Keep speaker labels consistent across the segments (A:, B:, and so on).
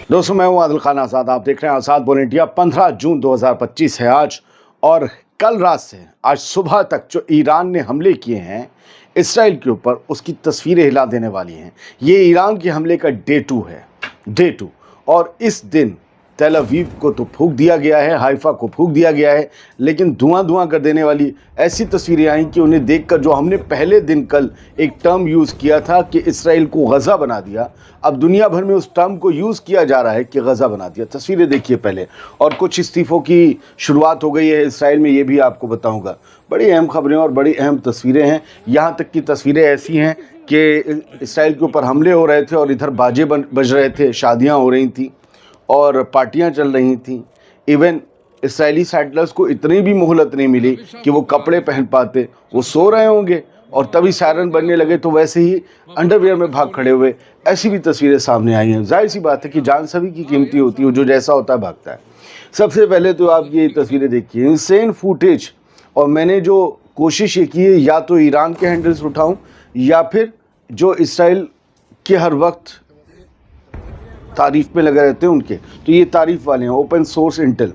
A: दोस्तों मैं हूं आदिल खान आज़ाद। आप देख रहे हैं आज़ाद बोल इंडिया। 15 जून 2025 है आज, और कल रात से आज सुबह तक जो ईरान ने हमले किए हैं इसराइल के ऊपर, उसकी तस्वीरें हिला देने वाली हैं। ये ईरान के हमले का डे 2 है, डे 2। और इस दिन तेल अवीव को तो फूंक दिया गया है, हाइफा को फूंक दिया गया है, लेकिन धुआं धुआं कर देने वाली ऐसी तस्वीरें आई कि उन्हें देखकर जो हमने पहले दिन कल एक टर्म यूज़ किया था कि इसराइल को गज़ा बना दिया, अब दुनिया भर में उस टर्म को यूज़ किया जा रहा है कि गज़ा बना दिया। तस्वीरें देखिए पहले, और कुछ इस्तीफ़ों की शुरुआत हो गई है इसराइल में, ये भी आपको बताऊँगा। बड़ी अहम खबरें और बड़ी अहम तस्वीरें हैं। यहाँ तक की तस्वीरें ऐसी हैं कि इसराइल के ऊपर हमले हो रहे थे और इधर बाजे बज रहे थे, शादियाँ हो रही थी और पार्टियां चल रही थीं। इवन इसराइली सैटलर्स को इतनी भी मोहलत नहीं मिली कि वो कपड़े पहन पाते। वो सो रहे होंगे और तभी सायरन बनने लगे तो वैसे ही अंडरवियर में भाग खड़े हुए। ऐसी भी तस्वीरें सामने आई हैं। जाहिर सी बात है कि जान सभी की कीमती होती है, जो जैसा होता है भागता है। सबसे पहले तो आप ये तस्वीरें देखिए, इंसेन फुटेज। और मैंने जो कोशिश ये की है, या तो ईरान के हैंडल्स उठाऊँ या फिर जो इसराइल के हर वक्त तारीफ में लगे रहते हैं उनके, तो ये तारीफ वाले हैं, ओपन सोर्स इंटेल।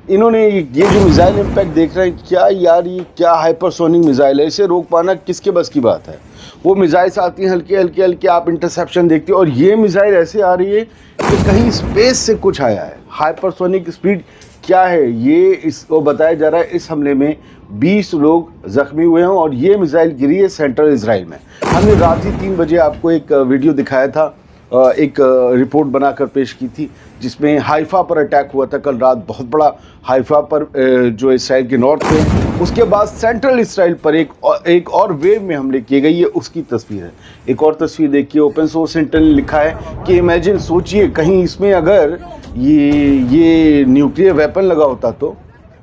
A: इन्होंने ये जो मिसाइल इम्पैक्ट देख रहे हैं, क्या यार ये क्या हाइपरसोनिक मिसाइल है, इसे रोक पाना किसके बस की बात है। वो मिसाइल्स आती हैं हल्के हल्के हल्के, आप इंटरसेप्शन देखते हो, और ये मिसाइल ऐसे आ रही है कि कहीं स्पेस से कुछ आया है। हाइपरसोनिक स्पीड क्या है ये, इसको बताया जा रहा है। इस हमले में 20 लोग जख्मी हुए हैं और ये मिसाइल गिरी है सेंट्रल इसराइल में। हमने रात ही 3 बजे आपको एक वीडियो दिखाया था, एक रिपोर्ट बनाकर पेश की थी, जिसमें हाइफा पर अटैक हुआ था कल रात, बहुत बड़ा। हाइफा पर जो इसराइल के नॉर्थ में, उसके बाद सेंट्रल इसराइल पर एक और वेव में हमले किए गए, ये उसकी तस्वीर है। एक और तस्वीर देखिए, ओपन सोर्स इंटेल ने लिखा है कि इमेजिन, सोचिए कहीं इसमें अगर ये न्यूक्लियर वेपन लगा होता तो,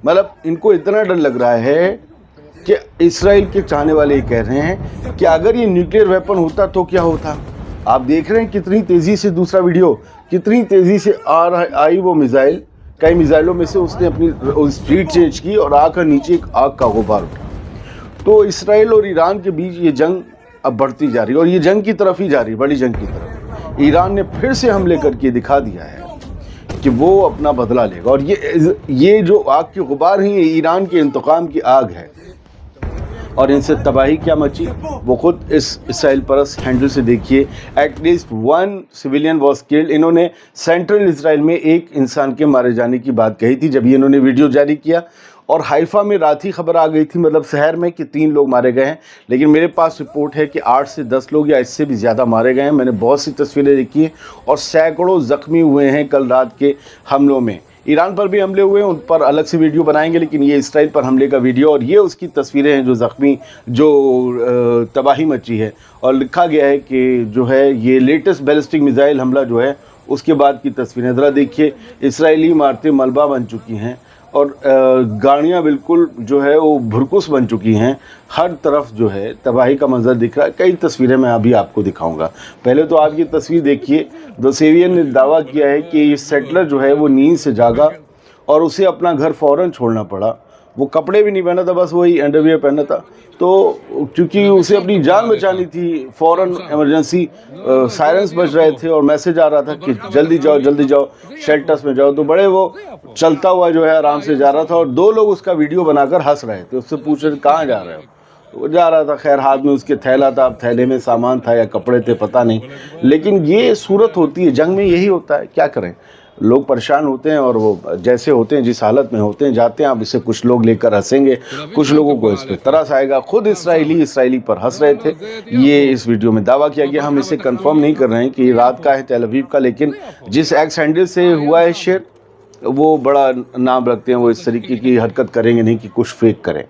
A: मतलब इनको इतना डर लग रहा है कि इसराइल के चाहने वाले ये कह रहे हैं कि अगर ये न्यूक्लियर वेपन होता तो क्या होता। आप देख रहे हैं कितनी तेज़ी से, दूसरा वीडियो, कितनी तेज़ी से आई वो मिसाइल। कई मिसाइलों में से उसने अपनी स्पीड चेंज की और आकर नीचे एक आग का गुबार उठा। तो इसराइल और ईरान के बीच ये जंग अब बढ़ती जा रही है, और ये जंग की तरफ ही जा रही है, बड़ी जंग की तरफ। ईरान ने फिर से हमले करके दिखा दिया है कि वो अपना बदला लेगा, और ये जो आग के गुबार हैं, ये ईरान के इंतकाम की आग है। और इनसे तबाही क्या मची वो खुद इस इसराइल परस हैंडल से देखिए। At least 1 civilian was killed. इन्होंने सेंट्रल इसराइल में एक इंसान के मारे जाने की बात कही थी जब ये इन्होंने वीडियो जारी किया, और हाइफा में रात ही खबर आ गई थी, मतलब शहर में, कि 3 लोग मारे गए हैं। लेकिन मेरे पास रिपोर्ट है कि 8 से 10 लोग या इससे भी ज़्यादा मारे गए हैं। मैंने बहुत सी तस्वीरें देखी हैं, और सैकड़ों ज़ख्मी हुए हैं कल रात के हमलों में। ईरान पर भी हमले हुए हैं, उन पर अलग से वीडियो बनाएंगे, लेकिन ये इसराइल पर हमले का वीडियो, और ये उसकी तस्वीरें हैं, जो ज़ख्मी, जो तबाही मची है। और लिखा गया है कि जो है ये लेटेस्ट बैलिस्टिक मिसाइल हमला जो है उसके बाद की तस्वीरें ज़रा देखिए। इसराइली इमारतें मलबा बन चुकी हैं, और गाड़ियाँ बिल्कुल जो है वो भुरकुस बन चुकी हैं। हर तरफ जो है तबाही का मंजर दिख रहा है। कई तस्वीरें मैं अभी आपको दिखाऊंगा। पहले तो आप ये तस्वीर देखिए। द सेवियर ने दावा किया है कि ये सेटलर जो है वो नींद से जागा और उसे अपना घर फ़ौरन छोड़ना पड़ा। वो कपड़े भी नहीं पहना था, बस वही अंडरवियर पहना था। तो क्योंकि उसे अपनी जान बचानी थी, फ़ौरन इमरजेंसी सायरन्स बज रहे थे और मैसेज आ रहा था कि जल्दी जाओ शेल्टर्स में जाओ। तो बड़े वो चलता हुआ जो है आराम से जा रहा था, और 2 लोग उसका वीडियो बनाकर हंस रहे थे। उससे पूछ रहे थे कहाँ जा रहे हो, तो वो जा रहा था, खैर हाथ में उसके थैला था, अब थैले में सामान था या कपड़े थे पता नहीं। लेकिन ये सूरत होती है, जंग में यही होता है, क्या करें। लोग परेशान होते हैं, और वो जैसे होते हैं, जिस हालत में होते हैं, जाते हैं। अब इसे कुछ लोग लेकर हंसेंगे, कुछ लोगों को इस पर तरस आएगा। खुद इसराइली पर हंस रहे थे। ये इस वीडियो में दावा किया गया। हम इसे कंफर्म नहीं कर रहे हैं कि ये रात का है तेल अवीव का, लेकिन जिस एक्स हैंडल से हुआ है शेयर, वो बड़ा नाम रखते हैं, वो इस तरीके की हरकत करेंगे नहीं कि कुछ फेक करें।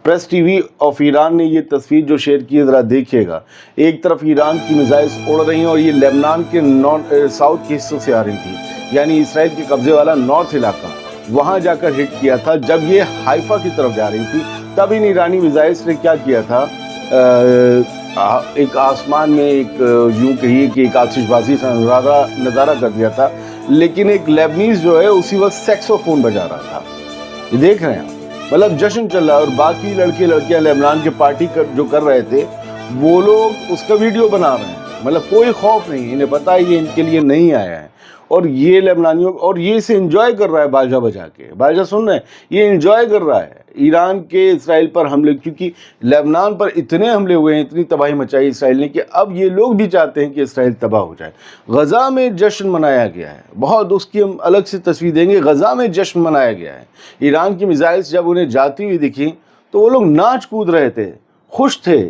A: प्रेस टीवी ऑफ ईरान ने ये तस्वीर जो शेयर की है, ज़रा देखिएगा। एक तरफ ईरान की मिसाइल्स उड़ रही हैं, और ये लेबनान के साउथ के हिस्सों से आ रही थी, यानी इसराइल के कब्जे वाला नॉर्थ इलाका, वहाँ जाकर हिट किया था। जब ये हाइफा की तरफ जा रही थी, तब इन ईरानी मिसाइल्स ने क्या किया था, एक आसमान में एक यूँ कहिए कि एक आतिशबाजी सा नज़ारा कर दिया था। लेकिन एक लेबनीज जो है उसी वक्त सैक्सोफोन बजा रहा था। ये देख रहे हैं, मतलब जश्न चल रहा है। और बाकी लड़के लड़कियां लेबनान के पार्टी जो कर रहे थे, वो लोग उसका वीडियो बना रहे हैं। मतलब कोई खौफ नहीं, इन्हें पता है ये इनके लिए नहीं आया है। اور یہ لبنانیوں اور یہ اسے انجوائے کر رہا ہے باجا بجا کے. باجا سن رہے ہیں, یہ انجوائے کر رہا ہے ایران کے اسرائیل پر حملے, کیونکہ لبنان پر اتنے حملے ہوئے ہیں, اتنی تباہی مچائی اسرائیل نے کہ اب یہ لوگ بھی چاہتے ہیں کہ اسرائیل تباہ ہو جائے. غزہ میں جشن منایا گیا ہے, بہت, اس کی ہم الگ سے تصویر دیں گے. غزہ میں جشن منایا گیا ہے. ایران کی میزائلز جب انہیں جاتی ہوئی دکھی تو وہ لوگ ناچ کود رہے تھے, خوش تھے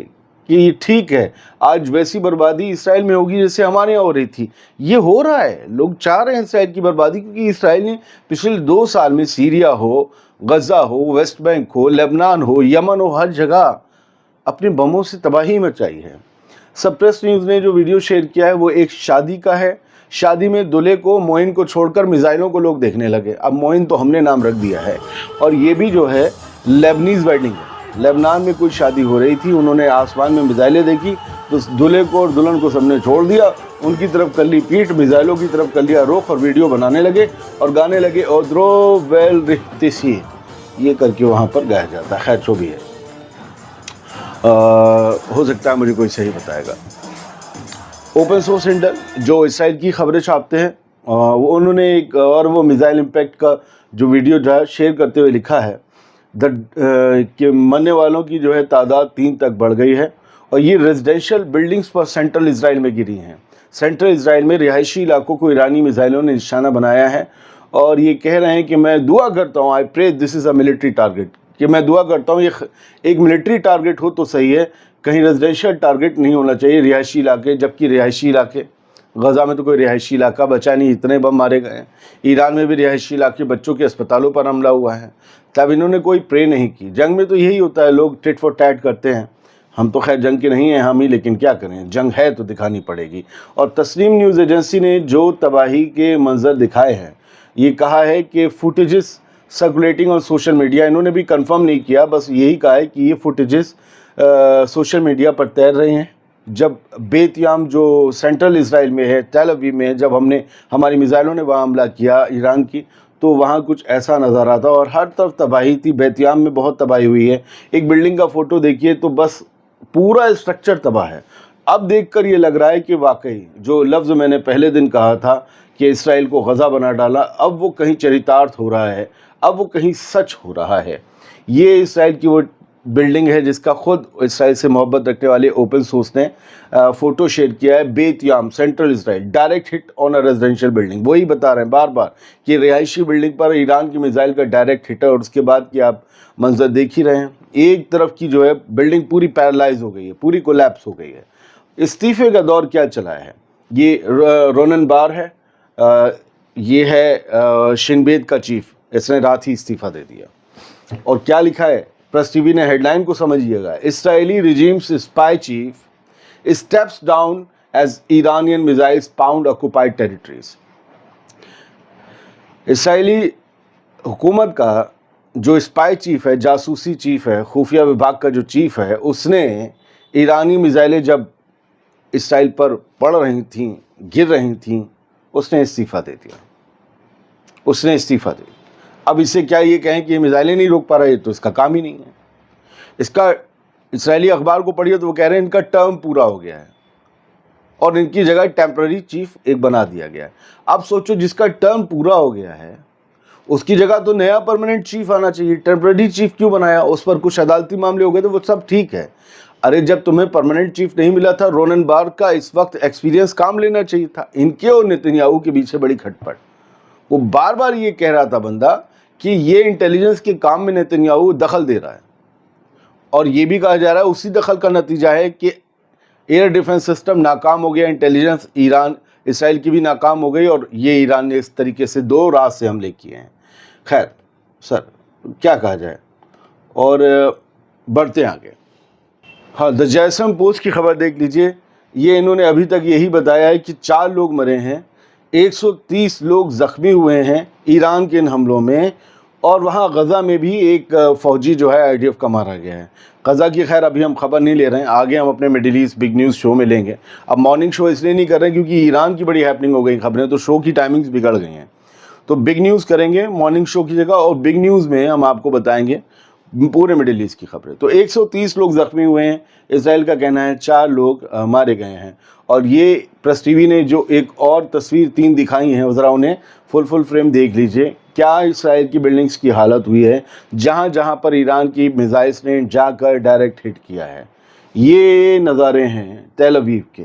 A: کہ یہ ٹھیک ہے, آج ویسی بربادی اسرائیل میں ہوگی جیسے ہمارے یہاں ہو رہی تھی. یہ ہو رہا ہے, لوگ چاہ رہے ہیں اسرائیل کی بربادی, کیونکہ اسرائیل نے پچھلے 2 سال میں سیریا ہو, غزہ ہو, ویسٹ بینک ہو, لبنان ہو, یمن ہو, ہر جگہ اپنے بموں سے تباہی مچائی ہے. سب پریس نیوز نے جو ویڈیو شیئر کیا ہے وہ ایک شادی کا ہے. شادی میں دلہے کو, معین کو چھوڑ کر میزائلوں کو لوگ دیکھنے لگے. اب معین تو ہم نے نام رکھ دیا ہے, اور یہ بھی جو ہے لیبنیز ویڈنگ ہے. لبنان میں کوئی شادی ہو رہی تھی, انہوں نے آسمان میں میزائلیں دیکھی تو دلہے کو اور دلہن کو سب نے چھوڑ دیا, ان کی طرف کر لی پیٹ, میزائلوں کی طرف کر لیا رخ, اور ویڈیو بنانے لگے اور گانے لگے اودرو ویل رہتسی, یہ کر کے وہاں پر گایا جاتا ہے. خیر جو بھی ہے, ہو سکتا ہے مجھے کوئی صحیح بتائے گا. اوپن سورس انڈل جو اسرائیل کی خبریں چھاپتے ہیں, وہ انہوں نے ایک اور وہ میزائل امپیکٹ کا جو ویڈیو جو ہے شیئر کرتے ہوئے لکھا ہے کہ مرنے والوں کی جو ہے تعداد 3 تک بڑھ گئی ہے, اور یہ ریزیڈینشیل بلڈنگز پر سینٹرل اسرائیل میں گری ہیں. سینٹرل اسرائیل میں رہائشی علاقوں کو ایرانی میزائلوں نے نشانہ بنایا ہے, اور یہ کہہ رہے ہیں کہ میں دعا کرتا ہوں, آئی پرے دس از اے ملٹری ٹارگیٹ, کہ میں دعا کرتا ہوں یہ ایک ملٹری ٹارگیٹ ہو تو صحیح ہے, کہیں ریزیڈینشیل ٹارگیٹ نہیں ہونا چاہیے, رہائشی علاقے. جبکہ رہائشی علاقے, غزہ میں تو کوئی رہائشی علاقہ بچا نہیں, اتنے بم مارے گئے ہیں. ایران میں بھی رہائشی علاقے, بچوں کے اسپتالوں پر حملہ ہوا ہے, تب انہوں نے کوئی پرے نہیں کی. جنگ میں تو یہی ہوتا ہے, لوگ ٹٹ فور ٹیٹ کرتے ہیں. ہم تو خیر جنگ کے نہیں ہیں ہم ہی, لیکن کیا کریں, جنگ ہے تو دکھانی پڑے گی. اور تسنیم نیوز ایجنسی نے جو تباہی کے منظر دکھائے ہیں, یہ کہا ہے کہ footages circulating on social media, انہوں نے بھی کنفرم نہیں کیا, بس یہی کہا ہے کہ یہ فوٹیجز سوشل میڈیا پر تیر رہے ہیں. جب بیت یام جو سینٹرل اسرائیل میں ہے, تیل اویو میں, جب ہماری میزائلوں نے وہاں حملہ کیا ایران کی, تو وہاں کچھ ایسا نظارہ تھا, اور ہر طرف تباہی تھی. بیت یام میں بہت تباہی ہوئی ہے, ایک بلڈنگ کا فوٹو دیکھیے تو بس پورا اسٹرکچر تباہ ہے. اب دیکھ کر یہ لگ رہا ہے کہ واقعی جو لفظ میں نے پہلے دن کہا تھا کہ اسرائیل کو غزہ بنا ڈالا, اب وہ کہیں چریتارتھ ہو رہا ہے, اب وہ کہیں سچ ہو رہا ہے. یہ اسرائیل کی وہ بلڈنگ ہے جس کا خود اسرائیل سے محبت رکھنے والے اوپن سورس نے فوٹو شیئر کیا ہے. بیت یام سینٹرل اسرائیل, ڈائریکٹ ہٹ آن اے ریزیڈینشیل بلڈنگ. وہی بتا رہے ہیں بار بار کہ رہائشی بلڈنگ پر ایران کی میزائل کا ڈائریکٹ ہٹ ہے, اور اس کے بعد کہ آپ منظر دیکھ ہی رہے ہیں, ایک طرف کی جو ہے بلڈنگ پوری پیرالائز ہو گئی ہے, پوری کولیپس ہو گئی ہے. استعفے کا دور کیا چلا ہے, یہ رونن بار ہے, یہ ہے شن بیت کا چیف, اس نے رات ہی استعفیٰ دے دیا. اور کیا لکھا ہے پریس ٹی وی نے, ہیڈ لائن کو سمجھیے گا, Israeli regime's spy chief steps down as Iranian missiles pound occupied territories. اسرائیلی حکومت کا جو اسپائی چیف ہے, جاسوسی چیف ہے, خفیہ وبھاگ کا جو چیف ہے, اس نے ایرانی میزائلیں جب اسرائیل پر پڑ رہی تھیں, گر رہی تھیں, اس نے استعفیٰ دے دیا, اس نے استعفیٰ دے دیا. اب اس سے کیا یہ کہیں کہ یہ میزائلیں نہیں روک پا رہے, تو اس کا کام ہی نہیں ہے. اس کا اسرائیلی اخبار کو پڑھیے تو وہ کہہ رہے ہیں ان کا ٹرم پورا ہو گیا ہے, اور ان کی جگہ ٹیمپرری چیف ایک بنا دیا گیا ہے. اب سوچو, جس کا ٹرم پورا ہو گیا ہے اس کی جگہ تو نیا پرماننٹ چیف آنا چاہیے, ٹیمپرری چیف کیوں بنایا؟ اس پر کچھ عدالتی معاملے ہو گئے تو وہ سب ٹھیک ہے. ارے جب تمہیں پرماننٹ چیف نہیں ملا تھا, رونن بار کا اس وقت ایکسپیرینس کام لینا چاہیے تھا. ان کے اور نتنیاہو کے پیچھے بڑی کھٹ پٹ. وہ بار بار یہ کہہ رہا تھا بندہ کہ یہ انٹیلیجنس کے کام میں نتنیاہو دخل دے رہا ہے, اور یہ بھی کہا جا رہا ہے اسی دخل کا نتیجہ ہے کہ ایئر ڈیفنس سسٹم ناکام ہو گیا, انٹیلیجنس اسرائیل کی بھی ناکام ہو گئی, اور یہ ایران نے اس طریقے سے 2 راہ سے حملے کیے ہیں. خیر سر کیا کہا جائے, اور بڑھتے آگے. ہاں, دا جیسم پوسٹ کی خبر دیکھ لیجئے. یہ انہوں نے ابھی تک یہی بتایا ہے کہ 4 لوگ مرے ہیں, 130 لوگ زخمی ہوئے ہیں ایران کے ان حملوں میں, اور وہاں غزہ میں بھی ایک فوجی جو ہے IDF کا مارا گیا ہے. غزہ کی خیر ابھی ہم خبر نہیں لے رہے ہیں, آگے ہم اپنے مڈل ایسٹ بگ نیوز شو میں لیں گے. اب مارننگ شو اس لیے نہیں کر رہے ہیں کیونکہ ایران کی بڑی ہیپننگ ہو گئی خبریں, تو شو کی ٹائمنگز بگڑ گئی ہیں, تو بگ نیوز کریں گے مارننگ شو کی جگہ. اور بگ نیوز میں ہم آپ کو بتائیں گے पूरे मिडिल ईस्ट की खबरें। तो 130 लोग जख्मी हुए हैं, इसराइल का कहना है 4 लोग मारे गए हैं। और ये प्रेस टीवी ने जो एक और तस्वीर 3 दिखाई हैं, ज़रा उन्हें फुल फ्रेम देख लीजिए। क्या इसराइल की बिल्डिंग्स की हालत हुई है जहाँ जहाँ पर ईरान की मिसाइल्स ने जाकर डायरेक्ट हिट किया है। ये नज़ारे हैं तेल अवीव के,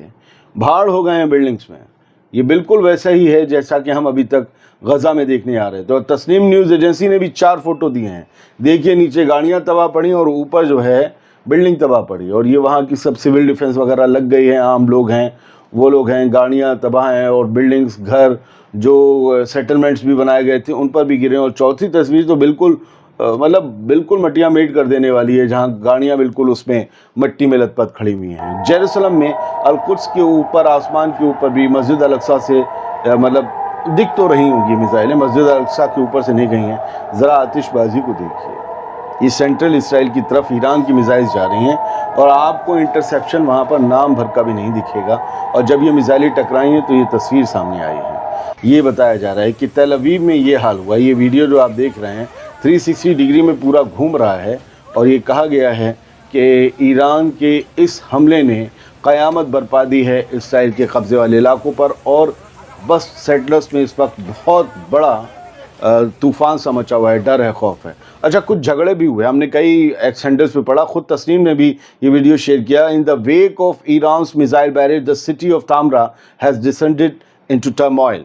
A: भाड़ हो गए हैं बिल्डिंग्स में। ये बिल्कुल वैसा ही है जैसा कि हम अभी तक गज़ा में देखने आ रहे थे। और तस्नीम न्यूज़ एजेंसी ने भी 4 फोटो दिए हैं। देखिए, नीचे गाड़ियाँ तबाह पड़ी और ऊपर जो है बिल्डिंग तबाह पड़ी। और ये वहाँ की सब सिविल डिफेंस वगैरह लग गई है, आम लोग हैं, वो लोग हैं, गाड़ियाँ तबाह हैं और बिल्डिंग्स, घर, जो सेटलमेंट्स भी बनाए गए थे उन पर भी गिरे। और चौथी तस्वीर तो बिल्कुल मतलब बिल्कुल मटिया मेट कर देने वाली है, जहाँ गाड़ियाँ बिल्कुल उसमें मिट्टी में लथपथ खड़ी हुई हैं। जेरूसलम में अल-कुद्स के ऊपर, आसमान के ऊपर भी मस्जिद अल-अक्सा से मतलब दिख तो रही होंगी मिसाइलें, मस्जिद अल-अक्सा के ऊपर से नहीं गई हैं। ज़रा आतिशबाजी को देखिए, ये सेंट्रल इसराइल की तरफ ईरान की मिसाइल्स जा रही हैं और आपको इंटरसेप्शन वहाँ पर नाम भर का भी नहीं दिखेगा। और जब ये मिसाइलें टकराई हैं तो ये तस्वीर सामने आई है। ये बताया जा रहा है कि तेल अवीव में ये हाल हुआ। ये वीडियो जो आप देख रहे हैं 360 डिग्री में पूरा घूम रहा है और ये कहा गया है कि ईरान के इस हमले ने क़यामत बरपा दी है इसराइल के कब्ज़े वाले इलाकों पर। और बस सेटलर्स में इस वक्त बहुत बड़ा तूफ़ान सा मचा हुआ है, डर है, खौफ है। अच्छा, कुछ झगड़े भी हुए, हमने कई एक्स हैंडल्स पे पढ़ा, खुद तस्नीम ने भी ये वीडियो शेयर किया। In the wake of Iran's missile barrage the city of Tamra has descended into turmoil.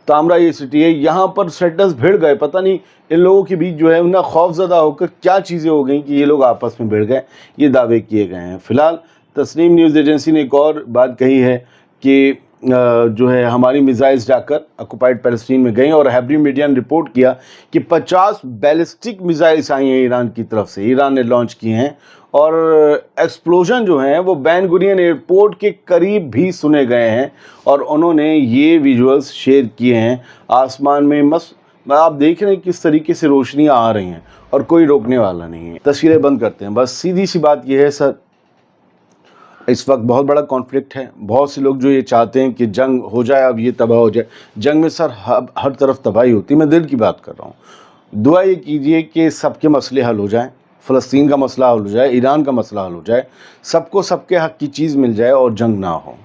A: Tamra ये सिटी है, यहाँ पर सेटलर्स भिड़ गए। पता नहीं इन लोगों के बीच जो है उन्हें खौफजदा होकर क्या चीज़ें हो गई कि ये लोग आपस में भिड़ गए, ये दावे किए गए हैं। फिलहाल तस्नीम न्यूज़ एजेंसी ने एक और बात कही है कि जो है हमारी मिसाइल्स जाकर ऑक्युपाइड पैलेस्टीन में गई। और हेब्री मीडिया ने रिपोर्ट किया कि 50 बैलिस्टिक मिसाइल्स आई हैं ईरान की तरफ से, ईरान ने लॉन्च की हैं। और एक्सप्लोजन जो हैं वो बैन गुरियन एयरपोर्ट के करीब भी सुने गए हैं। और उन्होंने ये विजुअल्स शेयर किए हैं। आसमान में आप देख रहे हैं किस तरीके से रोशनियाँ आ रही हैं और कोई रोकने वाला नहीं है। तस्वीरें बंद करते हैं। बस सीधी सी बात यह है सर, इस वक्त बहुत बड़ा कॉन्फ्लिक्ट है। बहुत से लोग जो ये चाहते हैं कि जंग हो जाए, अब ये तबाह हो जाए। जंग में सर हर तरफ तबाही होती है। मैं दिल की बात कर रहा हूँ। दुआ ये कीजिए कि सबके मसले हल हो जाएं, फ़लस्तीन का मसला हल हो जाए, ईरान का मसला हल हो जाए, सबको सबके हक़ की चीज़ मिल जाए और जंग ना हो,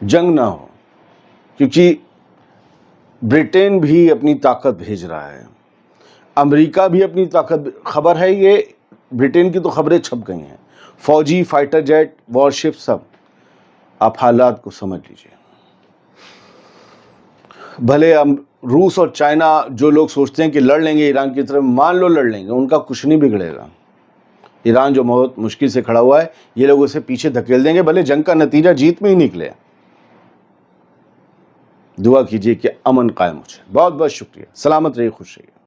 A: जंग ना हो। क्योंकि ब्रिटेन भी अपनी ताकत भेज रहा है, अमेरिका भी अपनी ताकत, खबर है ये ब्रिटेन की तो खबरें छप गई हैं, फौजी, फाइटर जेट, वॉरशिप, सब। आप हालात को समझ लीजिए। भले हम रूस और चाइना, जो लोग सोचते हैं कि लड़ लेंगे ईरान की तरफ, मान लो लड़ लेंगे, उनका कुछ नहीं बिगड़ेगा। ईरान जो बहुत मुश्किल से खड़ा हुआ है, ये लोग उसे पीछे धकेल देंगे, भले जंग का नतीजा जीत में ही निकले। दुआ कीजिए कि अमन कायम हो जाए। बहुत बहुत शुक्रिया। सलामत रहिए, खुश रहिए।